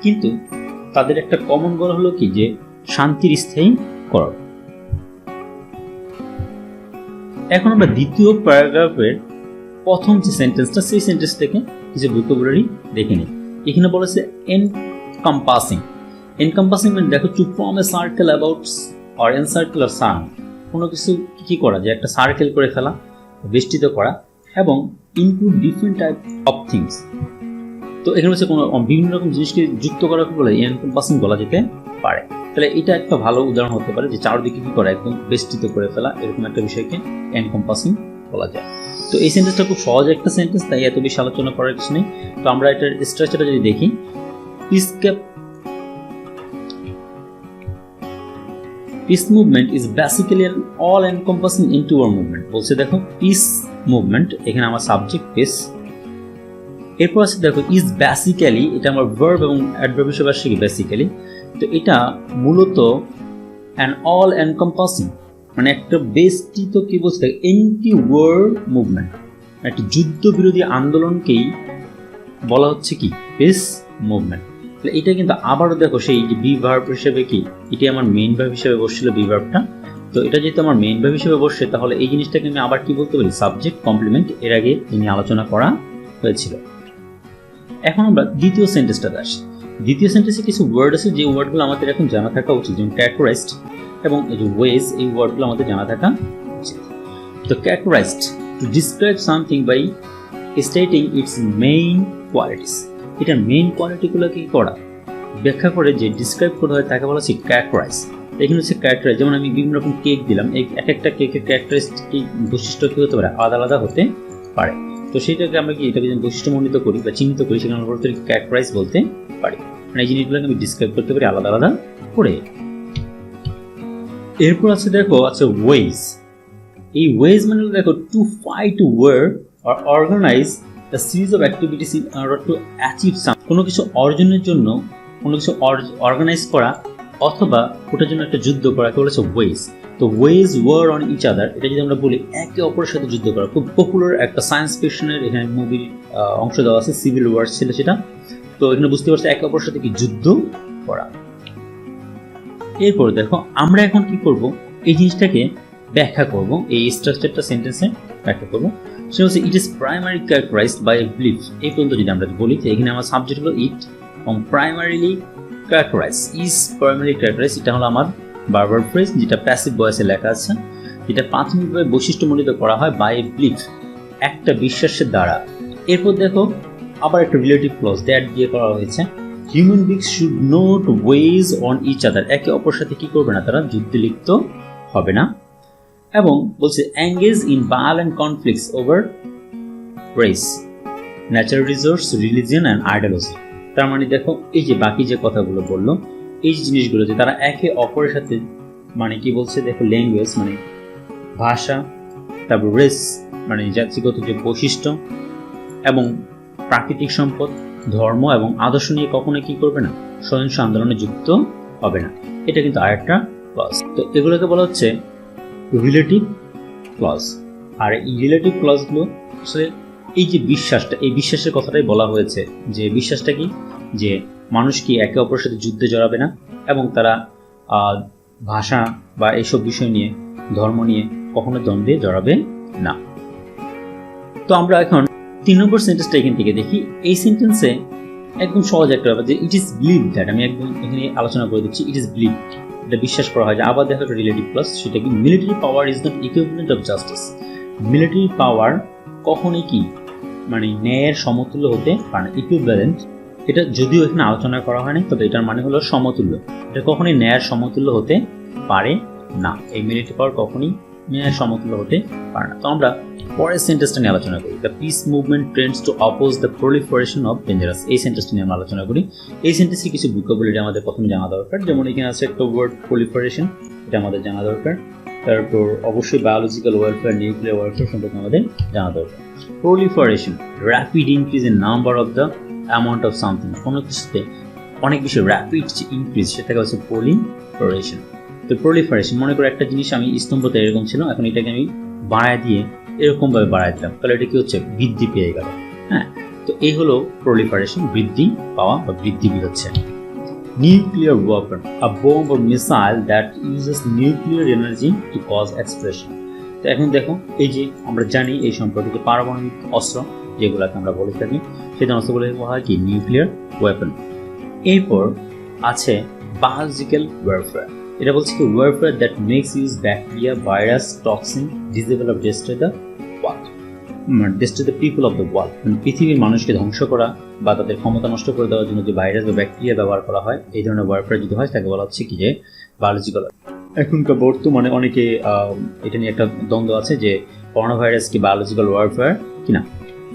Speaker 1: কিন্তু তাদের একটা কমন গোল হলো কি, যে শান্তির স্থায়ী করা। এখন আমরা দ্বিতীয় প্যারাগ্রাফের প্রথম যে সেন্টেন্সটা, সেই সেন্টেন্স থেকে কিছু ভোকাবুলারি দেখে নিই। এখানে বলেছে এনকম্পাসিং। এনকম্পাসিং মানে দেখো to form a circle about or encircle or some, কোনো কিছু কি করা, যে একটা সার্কেল করে ফেলা, বেষ্টিত করা, এবং include different type of things. তো এখানে হচ্ছে কোনো বিভিন্ন রকম জিনিসকে যুক্ত করাকে বলে এনকম্পাসিং বলা যেতে পারে। তাহলে এটা একটা ভালো উদাহরণ হতে পারে যে চারদিকে কি করা, একদম বেষ্টিত করে ফেলা, এরকম একটা বিষয়কে এনকম্পাসিং বলা যায়। তো এই সেন্টেন্সটা খুব সহজ একটা সেন্টেন্স, তাই এত বেশি আলোচনা করার কিছু নেই। তো আমরা এটার স্ট্রাকচারটা যদি দেখি, peace movement is basically an all encompassing antiwar movement. বলছে দেখো পিস মুভমেন্ট, এখানে আমার সাবজেক্ট পিস। এরপর আছে দেখো ইজ বেসিক্যালি, এটা আমার ভার্ব এবং অ্যাডভার্ব হিসেবে আসছে কি বেসিক্যালি। তো এটা মূলত অ্যান অল এনকম্পাসিং মানে একটা বেষ্টিত কি বলছে, এন্টি ওয়ার মুভমেন্ট, একটা যুদ্ধ বিরোধী আন্দোলনকেই বলা হচ্ছে কি পিস মুভমেন্ট। তাহলে এটা কিন্তু আবারও দেখো সেই যে বি ভার্ব হিসেবে কি, এটি আমার মেইন ভার্ব হিসেবে বসছিল বি ভার্বটা। তো এটা যেহেতু আমার মেইন ভার্ব হিসেবে বসছে, তাহলে এই জিনিসটাকে আমি আবার কি বলতে পারি, সাবজেক্ট কমপ্লিমেন্ট। এর আগে তিনি আলোচনা করা হয়েছিল। এখন আমরা দ্বিতীয় সেন্টেন্সটাতে আসি। দ্বিতীয় সেন্টেন্সে কিছু ওয়ার্ড আছে যে ওয়ার্ডগুলো আমাদের এখন জানা থাকা উচিত, যেমন ক্যারেক্টারাইজড এবং এই যে ওয়েজ, এই ওয়ার্ডগুলো আমাদের জানা থাকা উচিত। তো characterised to describe something by stating its main qualities. এটা মেইন কোয়ালিটিগুলো কি করা, ব্যাখ্যা করে যে ডিসক্রাইব করা হয় তাকে বলা হচ্ছে ক্যারেক্টারাইজ। এখানে হচ্ছে ক্যারেক্টারাইজ, যেমন আমি বিভিন্ন রকম কেক দিলাম, এই এক একটা কেকের ক্যারেক্টারিস্টিক বৈশিষ্ট্য কি হতে পারে, আলাদা আলাদা হতে পারে। তো সেইটাকে আমরা কি এটাকে বৈশিষ্ট্যমণ্ডিত করি বা চিহ্নিত করি, সেখানে আমরা ক্যারেক্টারাইজ বলতে পারি। মানে এই জিনিসগুলোকে আমি ডিসক্রাইব করতে পারি আলাদা আলাদা করে। এরপর আছে দেখো আছে ওয়েজ। এই ওয়েজ মানে দেখো to fight war or organise a series of activities in order to achieve something, কোনো কিছু অর্জনের জন্য কোনো কিছু অর্গানাইজ করা অথবা ওটার জন্য একটা যুদ্ধ করাকে বলেছে ওয়েজ। তো wage war on each other, এটা যদি আমরা বলি একে অপরের সাথে যুদ্ধ করা, খুব পপুলার একটা সায়েন্স ফিকশনের এখানে মুভির অংশ দেওয়া আছে, সিভিল ওয়ার ছিল সেটা। তো এখানে বুঝতে পারছি একে অপরের সাথে কি যুদ্ধ করা। এরপর দেখো আমরা এখন কি করব, এই জিনিসটাকে ব্যাখ্যা করব, এই স্ট্রাকচারটা সেন্টেন্সে ব্যাখ্যা করব। সেটা হচ্ছে it is primary characterised by a belief. এই পর্যন্ত যদি আমরা বলি যে এখানে আমার সাবজেক্ট হলো ইট এবং primarily characterise, is primary characterise, এটা হলো আমার বারবার ফ্রেজ যেটা প্যাসিভ ভয়েসে লেখা আছে, যেটা প্রাথমিকভাবে বৈশিষ্ট্যমণ্ডিত করা হয় বাই এ বিলিফ, একটা বিশ্বাসের দ্বারা। এরপর দেখো আবার একটা রিলেটিভ ক্লজ দ্যাট দিয়ে করা হয়েছে, human beings should not wage on each other, একে অপরের সাথে কি করবে না, তারা যুদ্ধে লিপ্ত হবে না। এবং বলছে engage in violent conflicts over race, natural resource, religion and ideology. তার মানে দেখো এই যে বাকি যে কথাগুলো বললো, এই জিনিসগুলো যে তারা একে অপরের সাথে মানে কি বলছে দেখো, ল্যাঙ্গুয়েজ মানে ভাষা, তারপর রেস মানে জাতিগত যে বৈশিষ্ট্য, এবং প্রাকৃতিক সম্পদ, ধর্ম এবং আদর্শ নিয়ে কখনো কি করবে না, সহিংস আন্দোলনে যুক্ত হবে না। এটা কিন্তু আরেকটা ক্লজ। তো এগুলোকে বলা হচ্ছে রিলেটিভ ক্লজ। আর এই রিলেটিভ ক্লজগুলো আসলে এই যে বিশ্বাসটা, এই বিশ্বাসের কথাটাই বলা হয়েছে, যে বিশ্বাসটা কি, যে মানুষ কি একে অপরের সাথে যুদ্ধে জড়াবে না, এবং তারা ভাষা বা এইসব বিষয় নিয়ে, ধর্ম নিয়ে কখনো দ্বন্দ্বে জড়াবে না। তো আমরা এখন 3 নম্বর সেন্টেন্সটা এখান থেকে দেখি। এই সেন্টেন্সে একদম সহজ একটা ব্যাপার, যে ইট ইজ বিলিভ দ্যাট, আমি একদম এখানে আলোচনা করে দিচ্ছি, ইট ইজ বিলিভ, এটা বিশ্বাস করা হয় যে, আবার দেখো একটা রিলেটিভ প্লাস, সেটা কি, military power is not equivalent of justice. Military পাওয়ার কখনোই কি মানে ন্যায়ের সমতুল্য হতে পারে না, ইকুইভ্যালেন্ট, এটা যদিও এখানে আলোচনা করা হয়নি, তবে এটার মানে হলো সমতুল্য। এটা কখনোই ন্যায়ের সমতুল্য হতে পারে না, এই মিলিটারি পাওয়ার কখনোই ন্যায়ের সমতুল্য হতে পারে না। তো আমরা পরের সেন্টেন্সটা নিয়ে আলোচনা করি, the piece movement Trends two oppose the proliferation of dangerous. এই সেন্টেন্সটা নিয়ে আমরা আলোচনা করি। এই সেন্টেন্সে কিছু ভোকাবুলারি আমাদের প্রথমে জানা দরকার, যেমন এখানে আছে একটা ওয়ার্ড প্রলিফারেশন, এটা আমাদের জানা দরকার। তারপর অবশ্যই বায়োলজিক্যাল ওয়েলফেয়ার, নিউক্লিয়ার ওয়েলফেয়ার সম্পর্কে আমাদের জানা দরকার। Proliferation, rapid increase in number of the amount of something, কোনো কিছুতে অনেক বেশি র্যাপিড যে ইনক্রিজ, সেটাকে হচ্ছে প্রলিফারেশন। তো প্রলিফারেশন, মনে করো একটা জিনিস আমি স্তম্ভতে এরকম ছিল, এখন এটাকে আমি বাড়ায় দিয়ে এরকমভাবে বাড়ায় দিলাম, তাহলে এটা কি হচ্ছে, বৃদ্ধি পেয়ে গেল। হ্যাঁ, তো এই হলো প্রলিফারেশন, বৃদ্ধি পাওয়া বা বৃদ্ধি হচ্ছে। Nuclear weapon, a bomb or missile that uses nuclear energy to cause explosion. তো এখন দেখো এই যে আমরা জানি এই সম্পর্কে পারমাণবিক অস্ত্র যেগুলোকে আমরা বলে থাকি, সেই অস্ত্রগুলো বলা হয় কি, নিউক্লিয়ার ওয়েপন। এরপর আছে বায়োলজিক্যাল ওয়ারফেয়ার, এটা বলছে কি, warfare that makes use bacteria, virus, toxin, disable of destroy the world, destroy the people of the world. পৃথিবীর মানুষকে ধ্বংস করা বা তাদের ক্ষমতা নষ্ট করে দেওয়ার জন্য যে ভাইরাস বা ব্যাকটেরিয়া ব্যবহার করা হয়, এই ধরনের ওয়ারফেয়ার যদি হয় তাকে বলা হচ্ছে কি, যে বায়োলজিক্যাল। এখনকার বর্তমানে অনেকে এটা নিয়ে একটা দ্বন্দ্ব আছে যে করোনা ভাইরাস কি বায়োলজিক্যাল ওয়ারফেয়ার কিনা।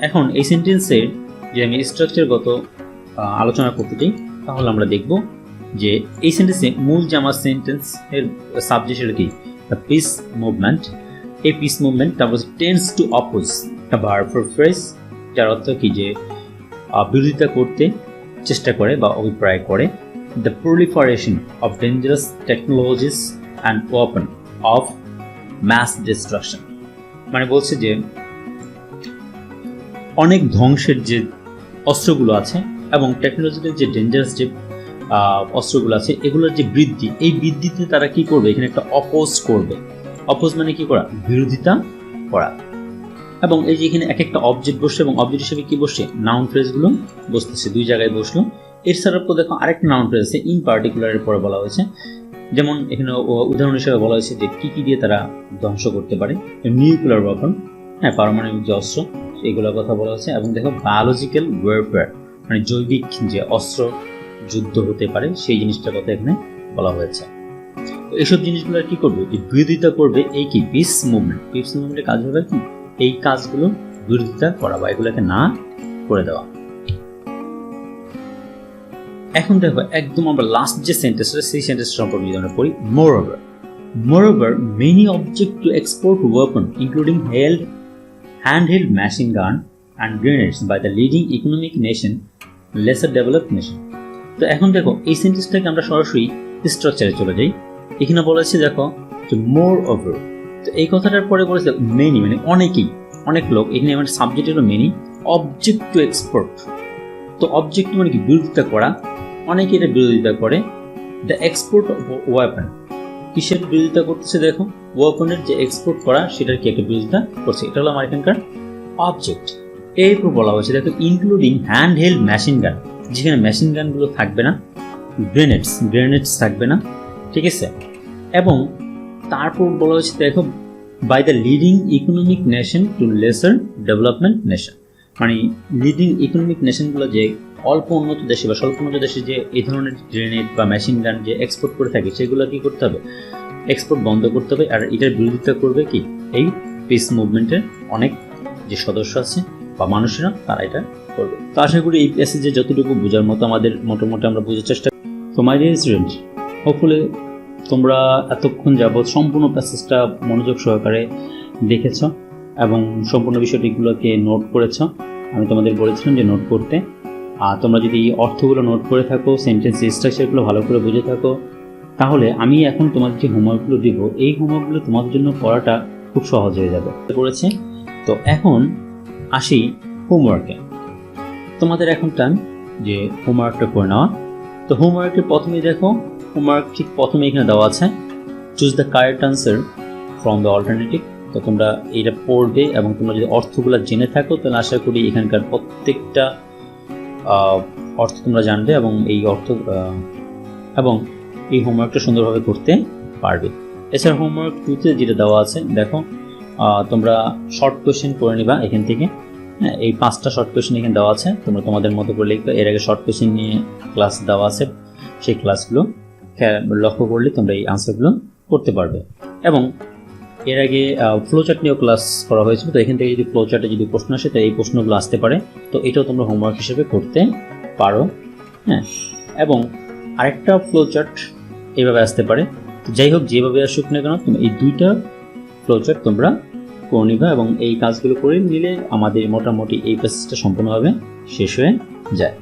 Speaker 1: এখন এই সেন্টেন্সের যে আমি স্ট্রাকচারগত আলোচনা করতে চাই, তাহলে আমরা দেখব যে এই সেন্টেন্সে মূল যে আমার সেন্টেন্সের সাবজেক্ট সেটা কি, দ্য পিস মুভমেন্ট। এই পিস মুভমেন্ট তারপর টেন্স টু অপোজ একটা ভার্ব ফর ফ্রেজ, যার অর্থ কি, যে বিরোধিতা করতে চেষ্টা করে বা অভিপ্রায় করে। The proliferation of dangerous technologies and weapon of mass destruction, মানে বলছে যে অনেক ধ্বংসের যে অস্ত্রগুলো আছে এবং টেকনোলজিক্যাল যে ডেঞ্জারাস যে অস্ত্রগুলো আছে, এগুলোর যে বৃদ্ধি, এই বৃদ্ধিতে তারা কি করবে, এখানে একটা অপোজ করবে। অপোজ মানে কি করা, বিরোধিতা করা। এবং এই যে এখানে এক একটা অবজেক্ট বসছে, এবং অবজেক্ট হিসেবে কি বসছে, নাউন ফ্রেজগুলো বসতেছে, দুই জায়গায় বসলো। এর ছাড়া দেখো আরেকটা নাউন ফ্রেজ আছে, ইন পার্টিকুলারের পরে বলা হয়েছে, যেমন এখানে উদাহরণ হিসেবে বলা হয়েছে যে কি কি দিয়ে তারা ধ্বংস করতে পারে, নিউক্লিয়ার ওয়েপন, হ্যাঁ, পারমাণবিক যে অস্ত্র, এগুলোর কথা বলা হয়েছে। এবং দেখো বায়োলজিক্যাল ওয়ারফেয়ার, মানে জৈবিক যে অস্ত্র যুদ্ধ হতে পারে, সেই জিনিসটার কথা এখানে বলা হয়েছে। তো এইসব জিনিসগুলো কি করবে, যে বিরোধিতা করবে এই কি, পিস মুভমেন্ট। পিস মুভমেন্টের কাজ হবে কি, এই কাজগুলো বিরোধিতা করা বা এগুলোকে না করে দেওয়া। এখন দেখো একদম আমরা লাস্ট যে সেন্টেন্সটা, সেই সেন্টেন্স সম্পর্কে যদি আমরা পড়ি, moreover many object to export weapon including handheld machine gun and grenades by the leading economic nation, lesser developed nation. তো এখন দেখো এই সেন্টেন্সটাকে আমরা সরাসরি স্ট্রাকচারে চলে যাই। এখানে বলেছে দেখো যে মোর ওভার, তো এই কথাটার পরে বলেছে মেনি, মানে অনেকেই, অনেক লোক। এখানে আমার সাবজেক্ট হলো মেনি, অবজেক্ট টু এক্সপোর্ট, তো অবজেক্ট মানে কি, বিরোধিতা করা, অনেকে এটা বিরোধিতা করে। দ্য এক্সপোর্ট অফ ওয়েপন, কিসের বিরোধিতা করতেছে, দেখো ওয়েপনের যে এক্সপোর্ট করা সেটার কি একটা বিরোধিতা করছে, এটা হলো আমার এখানকার অবজেক্ট। এরপর বলা হয়েছে দেখো including hand held machine gun, যেখানে মেশিন গানগুলো থাকবে না, গ্রেনেডস থাকবে না, ঠিক আছে। এবং তারপর বলা হয়েছে দেখো by the leading economic nation to lesser development nation, মানে লিডিং ইকোনমিক নেশনগুলো যে অল্প উন্নত দেশে বা স্বল্প উন্নত দেশে যে এই ধরনের গ্রেনেড বা মেশিন গান যে এক্সপোর্ট করে থাকে সেগুলো কি করতে হবে, এক্সপোর্ট বন্ধ করতে হবে। আর এটার বিরোধিতা করবে কি এই পিস মুভমেন্টের অনেক যে সদস্য আছে বা মানুষেরা, তারা এটা করবে। তো আশা করি এই প্যাসেজে যতটুকু বোঝার মতো আমাদের মোটামুটি আমরা বোঝার চেষ্টা করি। তো মাই ডিয়ার স্টুডেন্ট, হোপফুলি তোমরা এতক্ষণ যাবৎ সম্পূর্ণ প্যাসেজটা মনোযোগ সহকারে দেখেছ এবং সম্পূর্ণ বিষয়টিগুলোকে নোট করেছ। আমি তোমাদের বলেছিলাম যে নোট করতে, আর তোমরা যদি অর্থগুলো নোট করে থাকো, সেন্টেন্স স্ট্রাকচারগুলো ভালো করে বুঝে থাকো, তাহলে আমি এখন তোমাদের যে হোমওয়ার্কগুলো দিব এই হোমওয়ার্কগুলো তোমাদের জন্য পড়াটা খুব সহজ হয়ে যাবে। করেছে তো এখন আসি হোমওয়ার্কে। তোমাদের এখন টাইম যে হোমওয়ার্কটা করে নেওয়া। তো হোমওয়ার্কের প্রথমেই দেখো, হোমওয়ার্ক ঠিক প্রথমে এখানে দেওয়া আছে choose the correct answer from the alternative. তো তোমরা এইটা পড়বে এবং তোমরা যদি অর্থগুলো জেনে থাকো তাহলে আশা করি এখানকার প্রত্যেকটা অর্থ তোমরা জানবে এবং এই অর্থ এবং এই হোমওয়ার্কটা সুন্দরভাবে করতে পারবে। এছাড়া হোমওয়ার্ক 2তে যেটা দেওয়া আছে দেখো, তোমরা শর্ট কোয়েশ্চেন করে নিবা এখান থেকে। হ্যাঁ, এই 5টা শর্ট কোয়েশ্চেন এখানে দেওয়া আছে, তোমরা তোমাদের মতো করে লিখবে। এর আগে শর্ট কোয়েশ্চেন নিয়ে ক্লাস দেওয়া আছে, সেই ক্লাসগুলো লক্ষ্য করলে তোমরা এই আনসারগুলো করতে পারবে। এবং এর আগে ফ্লোচার্ট নিয়েও ক্লাস করা হয়েছিল, তো এখান থেকে যদি ফ্লোচার্টে যদি প্রশ্ন আসে তো এই প্রশ্নগুলো আসতে পারে, তো এটাও তোমরা হোমওয়ার্ক হিসেবে করতে পারো। হ্যাঁ, এবং আরেকটা ফ্লোচার্ট এইভাবে আসতে পারে। তো যাই হোক, যেভাবে আসুক না কেন তুমি এই 2টা ফ্লোচার্ট তোমরা করে নিবা এবং এই কাজগুলো করে নিলে আমাদের মোটামুটি এই প্যাসেজটা সম্পূর্ণভাবে শেষ হয়ে যায়।